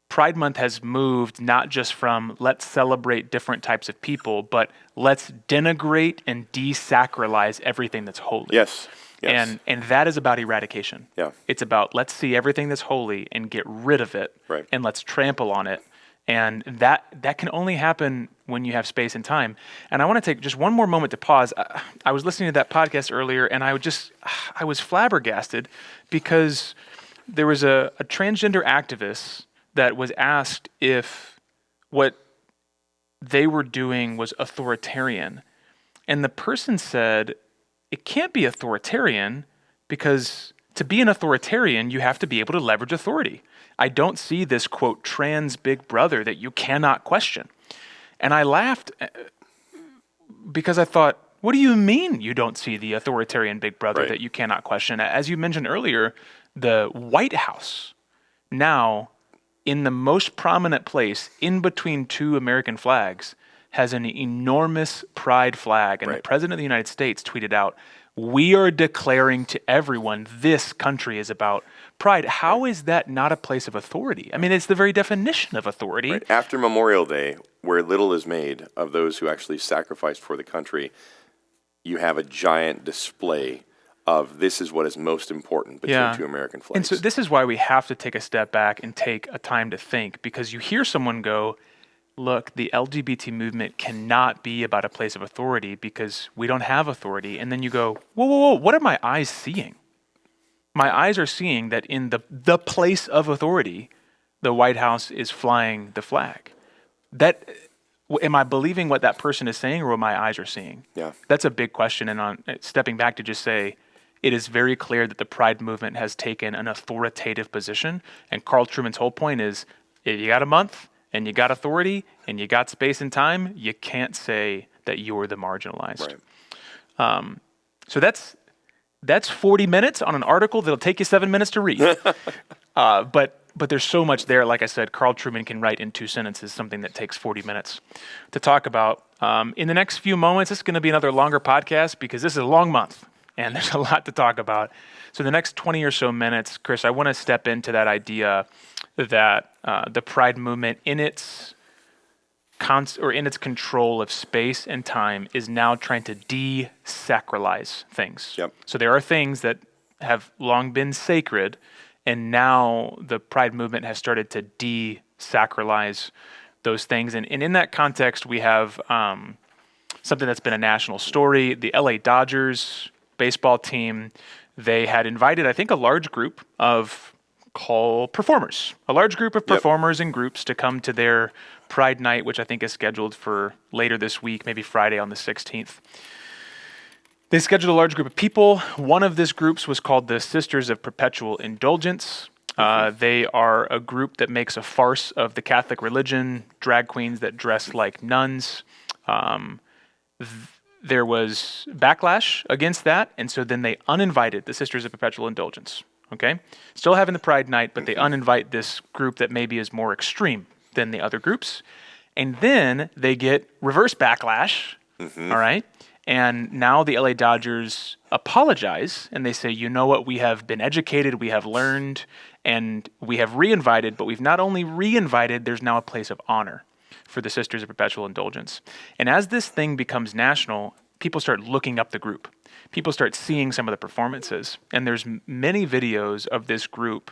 Pride Month has moved not just from let's celebrate different types of people, but let's denigrate and desacralize everything that's holy. Yes. And that is about eradication. Yeah. It's about let's see everything that's holy and get rid of it, Right. and let's trample on it. And that can only happen when you have space and time. And I want to take just one more moment to pause. I was listening to that podcast earlier, and I was flabbergasted because there was a transgender activist that was asked if what they were doing was authoritarian. And the person said, it can't be authoritarian because to be an authoritarian, you have to be able to leverage authority. I don't see this, quote, trans big brother that you cannot question. And I laughed because I thought, what do you mean you don't see the authoritarian big brother that you cannot question? As you mentioned earlier, the White House now, in the most prominent place in between two American flags, has an enormous pride flag. And the President of the United States tweeted out, "We are declaring to everyone this country is about pride." How is that not a place of authority? I mean, it's the very definition of authority. Right. After Memorial Day, where little is made of those who actually sacrificed for the country, you have a giant display of this is what is most important between two American flags. And so this is why we have to take a step back and take a time to think, because you hear someone go, look, the LGBT movement cannot be about a place of authority because we don't have authority. And then you go, whoa, what are my eyes seeing? My eyes are seeing that in the place of authority, the White House is flying the flag. That am I believing what that person is saying or what my eyes are seeing? Yeah. That's a big question. And on stepping back to just say, it is very clear that the Pride movement has taken an authoritative position. And Carl Trueman's whole point is, if you got a month and you got authority and you got space and time, you can't say that you're the marginalized. Right. So that's 40 minutes on an article that'll take you 7 minutes to read. But there's so much there. Like I said, Carl Trueman can write in 2 sentences something that takes 40 minutes to talk about. In the next few moments, this is going to be another longer podcast because this is a long month and there's a lot to talk about. So the next 20 or so minutes, Chris, I want to step into that idea that the Pride movement in its control of space and time is now trying to desacralize things. Yep. So there are things that have long been sacred, and now the Pride movement has started to desacralize those things. And in that context, we have something that's been a national story. The LA Dodgers baseball team, they had invited, I think, a large group of performers and groups to come to their Pride night, which I think is scheduled for later this week, maybe Friday on the 16th. They scheduled a large group of people. One of these groups was called the Sisters of Perpetual Indulgence. They are a group that makes a farce of the Catholic religion, drag queens that dress like nuns. There was backlash against that, and so then they uninvited the Sisters of Perpetual Indulgence. Okay? Still having the Pride night, but they uninvite this group that maybe is more extreme than the other groups. And then they get reverse backlash, all right? And now the LA Dodgers apologize, and they say, you know what, we have been educated, we have learned, and we have re-invited, but we've not only re-invited, there's now a place of honor for the Sisters of Perpetual Indulgence. And as this thing becomes national, people start looking up the group. People start seeing some of the performances, and there's many videos of this group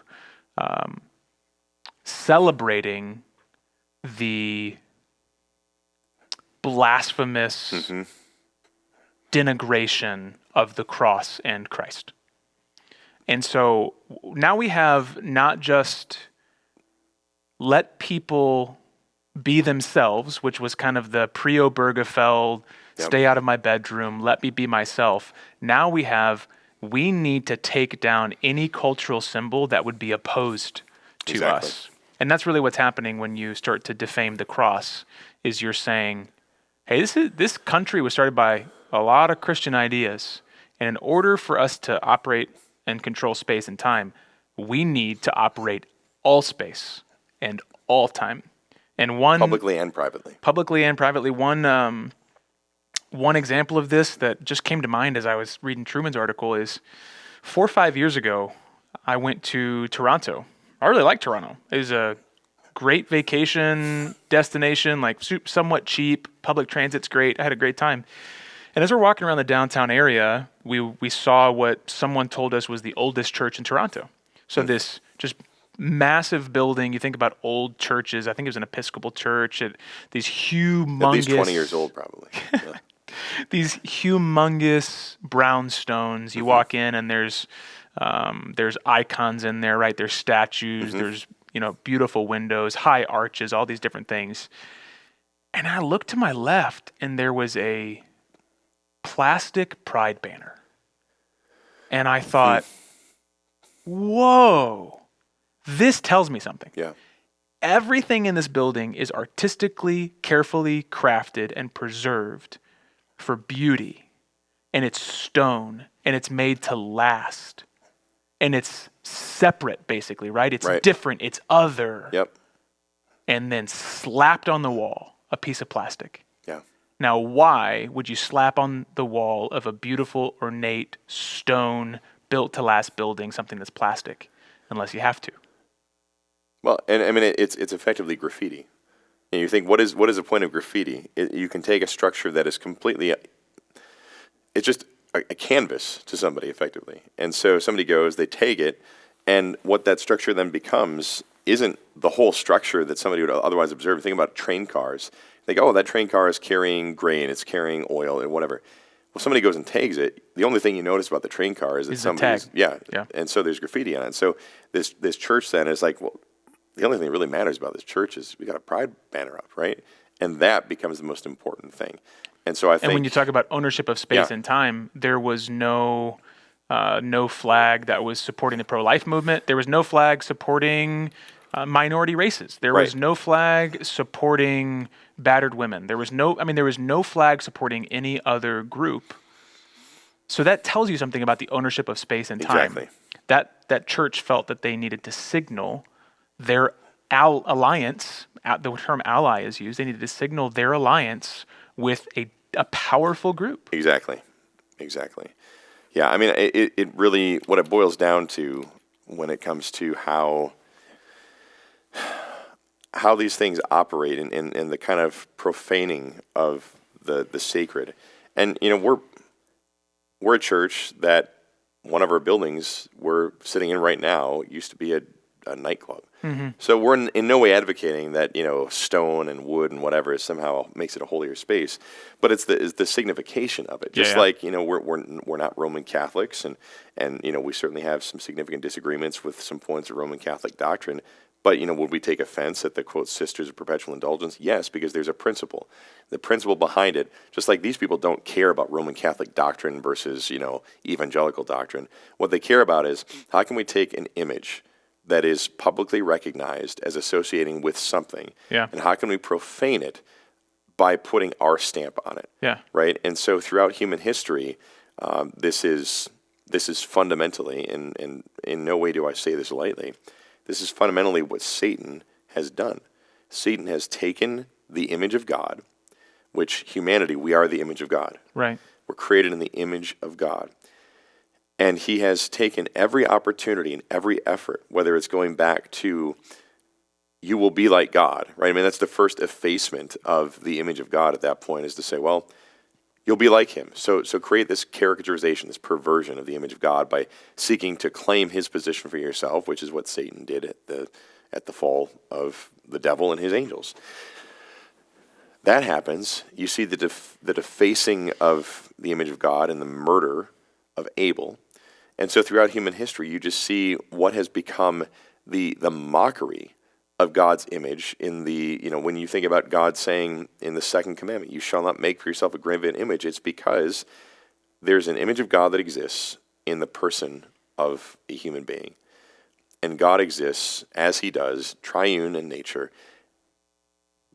celebrating the blasphemous denigration of the cross and Christ. And so now we have not just let people be themselves, which was kind of the pre-Obergefell, stay out of my bedroom, let me be myself. Now we need to take down any cultural symbol that would be opposed to us. And that's really what's happening when you start to defame the cross, is you're saying, hey, this country was started by a lot of Christian ideas. And in order for us to operate and control space and time, we need to operate all space and all time. And publicly and privately. One example of this that just came to mind as I was reading Trueman's article is 4 or 5 years ago, I went to Toronto. I really like Toronto. It was a great vacation destination, like somewhat cheap. Public transit's great. I had a great time. And as we're walking around the downtown area, we saw what someone told us was the oldest church in Toronto. So this just massive building. You think about old churches. I think it was an Episcopal church. These humongous... At least 20 years old, probably. Yeah. These humongous brownstones. You walk in and there's icons in there, right? There's statues. There's beautiful windows, high arches, all these different things. And I looked to my left, and there was a plastic Pride banner. And I thought, whoa, this tells me something. Yeah. Everything in this building is artistically, carefully crafted and preserved for beauty. And it's stone, and it's made to last. And it's separate, basically, right? It's different, it's other. Yep. And then slapped on the wall, a piece of plastic. Yeah. Now, why would you slap on the wall of a beautiful, ornate, stone, built-to-last building something that's plastic, unless you have to? Well, and I mean, it's effectively graffiti. And you think, what is the point of graffiti? You can take a structure that is completely, it's just a canvas to somebody, effectively. And so somebody goes, they take it, and what that structure then becomes isn't the whole structure that somebody would otherwise observe. Think about train cars. They go, oh, that train car is carrying grain, it's carrying oil, and whatever. Well, somebody goes and tags it. The only thing you notice about the train car is that somebody's, yeah, and so there's graffiti on it. So this church then is like, well, the only thing that really matters about this church is we got a Pride banner up, right? And that becomes the most important thing. And so I think, And when you talk about ownership of space Yeah. and time, there was no flag that was supporting the pro-life movement. There was no flag supporting minority races. There was Right. no flag supporting battered women. There was no flag supporting any other group. So that tells you something about the ownership of space and time. Exactly. That church felt that they needed to signal their alliance. The term ally is used. They needed to signal their alliance with a powerful group. Exactly. Yeah, I mean, it really, what it boils down to when it comes to how these things operate and the kind of profaning of the sacred. And, we're a church that one of our buildings we're sitting in right now used to be a nightclub. So we're in no way advocating that, stone and wood and whatever somehow makes it a holier space, but it's the signification of it. Just Yeah. like, we're not Roman Catholics, and we certainly have some significant disagreements with some points of Roman Catholic doctrine. But, would we take offense at the, quote, Sisters of Perpetual Indulgence? Yes, because there's a principle. The principle behind it, just like these people don't care about Roman Catholic doctrine versus, evangelical doctrine. What they care about is, how can we take an image that is publicly recognized as associating with something, Yeah. and how can we profane it by putting our stamp on it? Yeah. Right? And so throughout human history, this is fundamentally, and in no way do I say this lightly, this is fundamentally what Satan has done. Satan has taken the image of God, which humanity, we are the image of God. Right. We're created in the image of God. And he has taken every opportunity and every effort, whether it's going back to, you will be like God, right? I mean, that's the first effacement of the image of God at that point, is to say, well, you'll be like him. So create this caricaturization, this perversion of the image of God by seeking to claim his position for yourself, which is what Satan did at the fall of the devil and his angels. That happens. You see the defacing of the image of God and the murder of Abel. And so throughout human history, you just see what has become the mockery of God's image in when you think about God saying in the second commandment, you shall not make for yourself a graven image. It's because there's an image of God that exists in the person of a human being. And God exists as he does, triune in nature,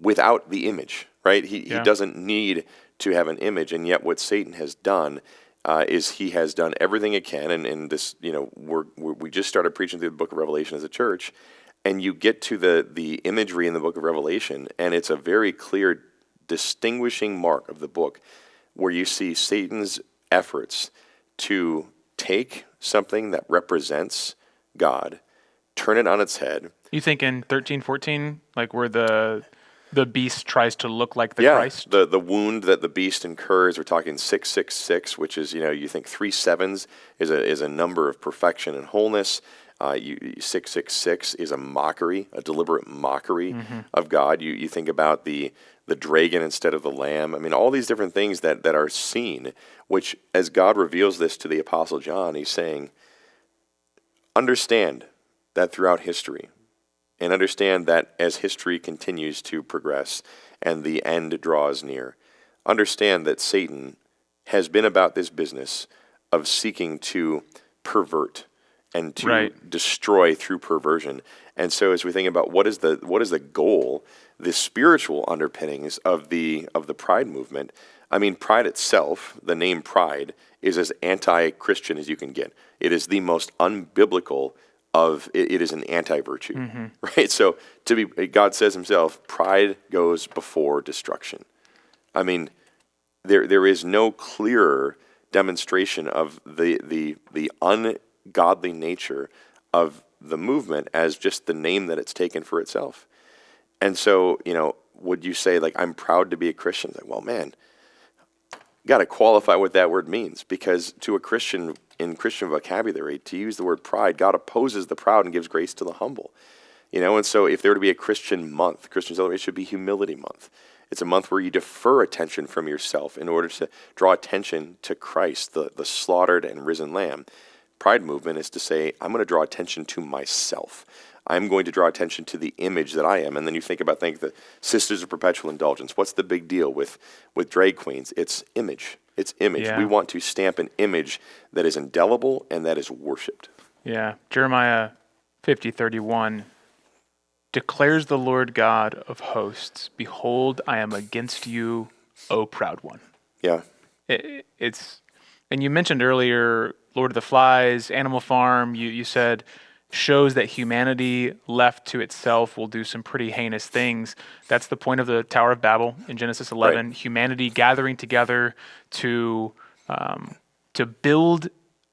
without the image, right? He doesn't need to have an image. And yet what Satan has done is he has done everything it can. And this, we just started preaching through the book of Revelation as a church. And you get to the imagery in the book of Revelation, and it's a very clear distinguishing mark of the book where you see Satan's efforts to take something that represents God, turn it on its head. You think in 13:14, like where the beast tries to look like the Christ? The wound that the beast incurs, we're talking 666, which is, you think 3 sevens is a number of perfection and wholeness. 666 is a mockery, a deliberate mockery of God. You think about the dragon instead of the lamb. I mean, all these different things that are seen, which as God reveals this to the Apostle John, he's saying, understand that throughout history, and understand that as history continues to progress and the end draws near, understand that Satan has been about this business of seeking to pervert and to destroy through perversion. And so as we think about what is the goal, the spiritual underpinnings of the Pride movement, I mean, Pride itself, the name Pride, is as anti-Christian as you can get. It is the most unbiblical it is an anti-virtue, right? So God says himself, pride goes before destruction. I mean, there is no clearer demonstration of the ungodly nature of the movement as just the name that it's taken for itself. And so, would you say, like, I'm proud to be a Christian? Like, well, man, got to qualify what that word means, because to a Christian, in Christian vocabulary, to use the word pride, God opposes the proud and gives grace to the humble. And so if there were to be a Christian month, Christian celebration should be Humility Month. It's a month where you defer attention from yourself in order to draw attention to Christ, the slaughtered and risen Lamb. Pride movement is to say, I'm going to draw attention to myself. I'm going to draw attention to the image that I am. And then you think the Sisters of Perpetual Indulgence. What's the big deal with drag queens? It's image. It's image. Yeah. We want to stamp an image that is indelible and that is worshipped. Yeah. Jeremiah 50:31 declares the Lord God of hosts, behold, I am against you, O proud one. Yeah. And you mentioned earlier, Lord of the Flies, Animal Farm, you said shows that humanity left to itself will do some pretty heinous things. That's the point of the Tower of Babel in Genesis 11. Right. Humanity gathering together to build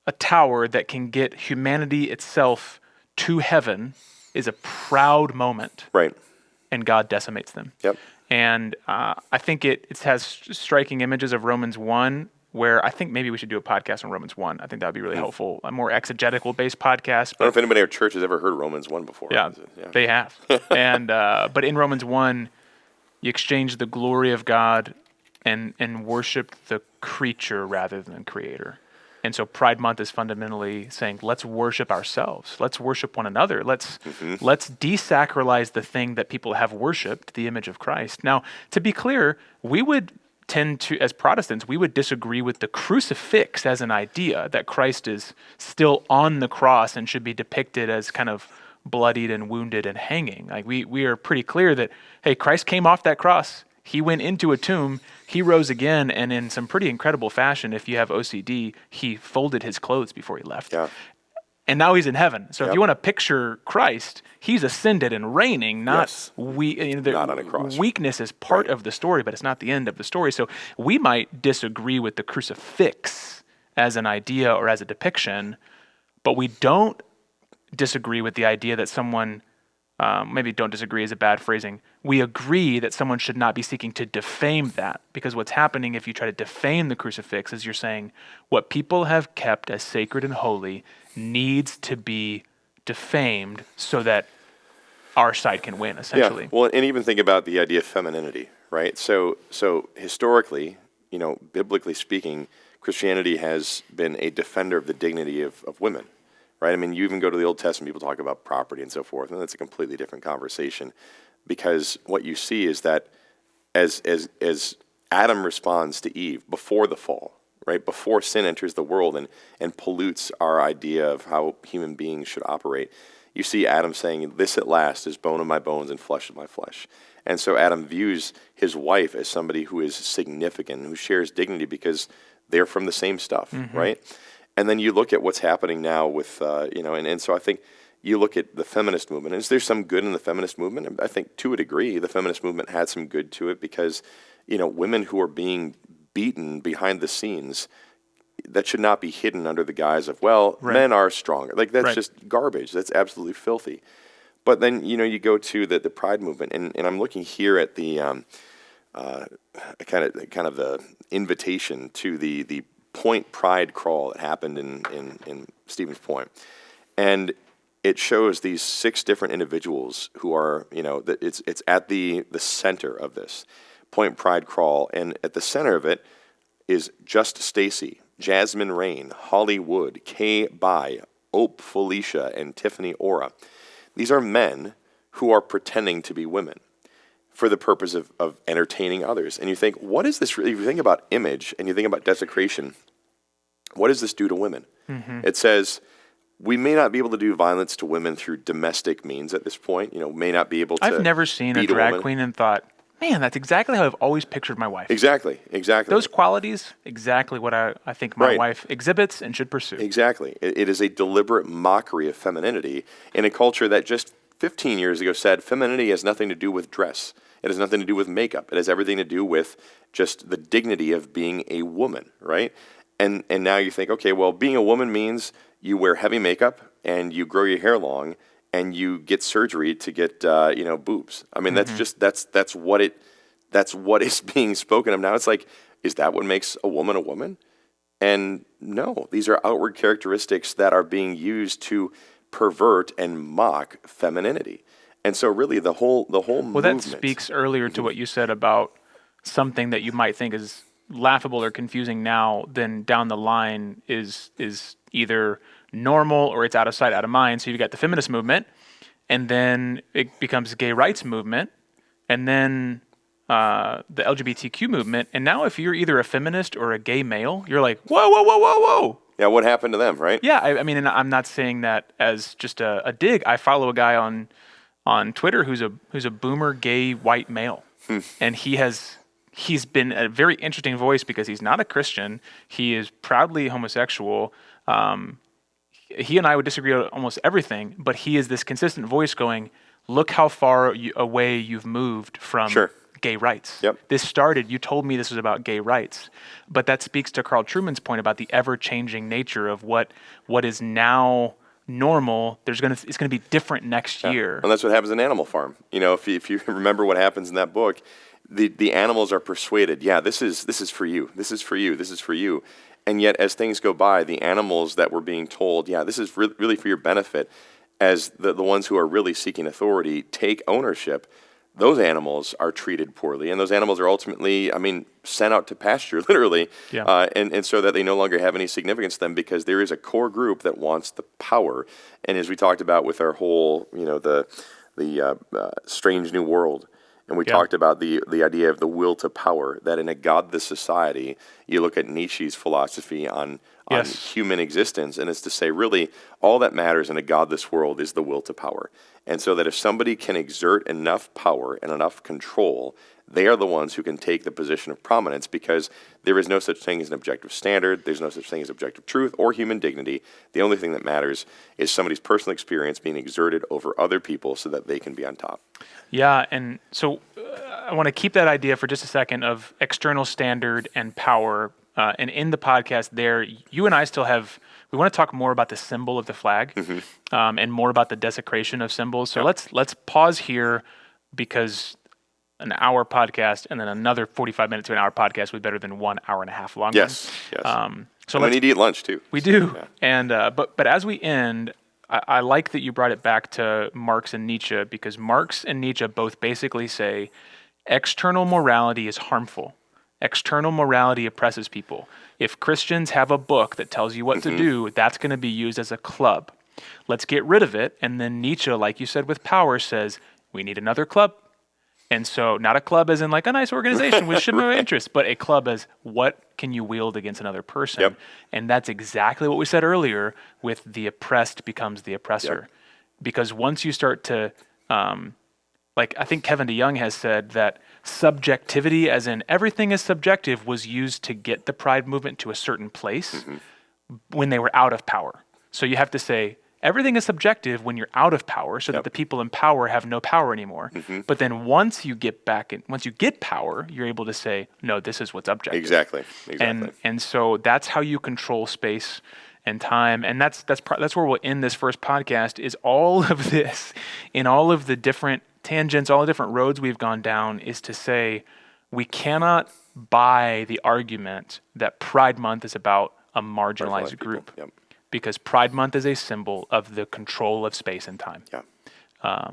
a tower that can get humanity itself to heaven is a proud moment. Right. And God decimates them. Yep. And I think it has striking images of Romans 1, where I think maybe we should do a podcast on Romans 1. I think that would be really helpful. A more exegetical-based podcast. I don't know if anybody in our church has ever heard Romans 1 before. Yeah, they have. And but in Romans 1, you exchange the glory of God and worship the creature rather than the creator. And so Pride Month is fundamentally saying, let's worship ourselves. Let's worship one another. Let's desacralize the thing that people have worshipped, the image of Christ. Now, to be clear, we would tend to, as Protestants, we would disagree with the crucifix as an idea, that Christ is still on the cross and should be depicted as kind of bloodied and wounded and hanging. Like we are pretty clear that, hey, Christ came off that cross. He went into a tomb, he rose again, and in some pretty incredible fashion, if you have OCD, he folded his clothes before he left. Yeah. And now he's in heaven. So Yep. if you want to picture Christ, he's ascended and reigning, not Yes. not on a cross. Weakness is part of the story, but it's not the end of the story. So we might disagree with the crucifix as an idea or as a depiction, but we don't disagree with the idea that someone, maybe don't disagree is a bad phrasing, we agree that someone should not be seeking to defame that, because what's happening if you try to defame the crucifix is you're saying what people have kept as sacred and holy needs to be defamed so that our side can win, essentially. Yeah. Well, and even think about the idea of femininity, right? So historically, biblically speaking, Christianity has been a defender of the dignity of women, right? I mean, you even go to the Old Testament, people talk about property and so forth, and that's a completely different conversation, because what you see is that as Adam responds to Eve before the fall, right, before sin enters the world and pollutes our idea of how human beings should operate, you see Adam saying, this at last is bone of my bones and flesh of my flesh. And so Adam views his wife as somebody who is significant, who shares dignity because they're from the same stuff, right? And then you look at what's happening now with, and so I think you look at the feminist movement, and is there some good in the feminist movement? I think to a degree, the feminist movement had some good to it because, women who are being beaten behind the scenes, that should not be hidden under the guise of, men are stronger. Like, that's just garbage. That's absolutely filthy. But then, you go to the Pride movement, and I'm looking here at the kind of the invitation to the Point Pride crawl that happened in Stevens Point. And it shows these 6 different individuals who are, it's at the center of this Point Pride crawl, and at the center of it is Just Stacy, Jasmine Rain, Holly Wood, Kay Bai, Ope Felicia, and Tiffany Ora. These are men who are pretending to be women for the purpose of entertaining others. And you think, what is this really? If you think about image and you think about desecration, what does this do to women? It says, we may not be able to do violence to women through domestic means at this point. May not be able to. I've never seen a drag queen and thought, man, that's exactly how I've always pictured my wife. Exactly. Those qualities, exactly what I think my wife exhibits and should pursue. Exactly. It is a deliberate mockery of femininity in a culture that just 15 years ago said femininity has nothing to do with dress. It has nothing to do with makeup. It has everything to do with just the dignity of being a woman, right? And now you think, okay, well, being a woman means you wear heavy makeup and you grow your hair long and you get surgery to get boobs. I mean, that's what is being spoken of now. It's like, is that what makes a woman a woman? And no, these are outward characteristics that are being used to pervert and mock femininity. And so really the whole movement. That speaks earlier to what you said about something that you might think is laughable or confusing now, then down the line is either normal or it's out of sight, out of mind. So you've got the feminist movement, and then it becomes gay rights movement, and then the LGBTQ movement. And now if you're either a feminist or a gay male, you're like, whoa, whoa, whoa, whoa, whoa. Yeah, what happened to them, right? Yeah, I mean, and I'm not saying that as just a dig. I follow a guy on Twitter who's a boomer gay white male, and he's been a very interesting voice because he's not a Christian. He is proudly homosexual. He and I would disagree on almost everything, but he is this consistent voice going, look how far away you've moved from gay rights. Yep. This started, you told me this was about gay rights, but that speaks to Carl Trueman's point about the ever-changing nature of what is now normal. It's going to be different next year. And that's what happens in Animal Farm. You know, if you remember what happens in that book, the animals are persuaded, this is for you, this is for you, this is for you. And yet as things go by, the animals that were being told, this is really for your benefit, as the ones who are really seeking authority take ownership, those animals are treated poorly, and those animals are ultimately, sent out to pasture, literally, and so that they no longer have any significance to them, because there is a core group that wants the power. And as we talked about with our whole, the Strange New World, and we talked about the idea of the will to power, that in a godless society, you look at Nietzsche's philosophy on human existence, and it's to say, really, all that matters in a godless world is the will to power. And so that if somebody can exert enough power and enough control, they are the ones who can take the position of prominence, because there is no such thing as an objective standard, there's no such thing as objective truth or human dignity. The only thing that matters is somebody's personal experience being exerted over other people so that they can be on top. Yeah, and so I want to keep that idea for just a second of external standard and power. And in the podcast there, you and I still we want to talk more about the symbol of the flag, and more about the desecration of symbols. So let's pause here, because an hour podcast and then another 45 minutes to an hour podcast would be better than 1 hour and a half long. Yes. So we need to eat lunch too. We do. Yeah. And but as we end, I like that you brought it back to Marx and Nietzsche, because Marx and Nietzsche both basically say external morality is harmful. External morality oppresses people. If Christians have a book that tells you what to do, that's going to be used as a club. Let's get rid of it. And then Nietzsche, like you said with power, says we need another club. And so not a club as in like a nice organization with similar interests, but a club as what can you wield against another person. Yep. And that's exactly what we said earlier with the oppressed becomes the oppressor. Yep. Because once you start to, I think Kevin DeYoung has said that subjectivity, as in everything is subjective, was used to get the Pride movement to a certain place when they were out of power. So you have to say, everything is subjective when you're out of power, so that the people in power have no power anymore. But then once you get power, you're able to say, no, this is what's objective. Exactly. And so that's how you control space and time. And that's where we'll end this first podcast, is all of this, in all of the different tangents, all the different roads we've gone down, is to say we cannot buy the argument that Pride Month is about a marginalized group. Yep. Because Pride Month is a symbol of the control of space and time. Yeah.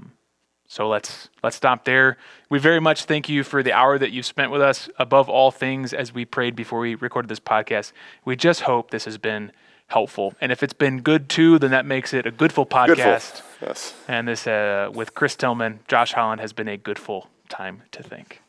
So let's stop there. We very much thank you for the hour that you've spent with us. Above all things, as we prayed before we recorded this podcast, we just hope this has been helpful. And if it's been good too, then that makes it a goodful podcast. Yes. And this with Chris Tillman, Josh Holland, has been a goodful time to think.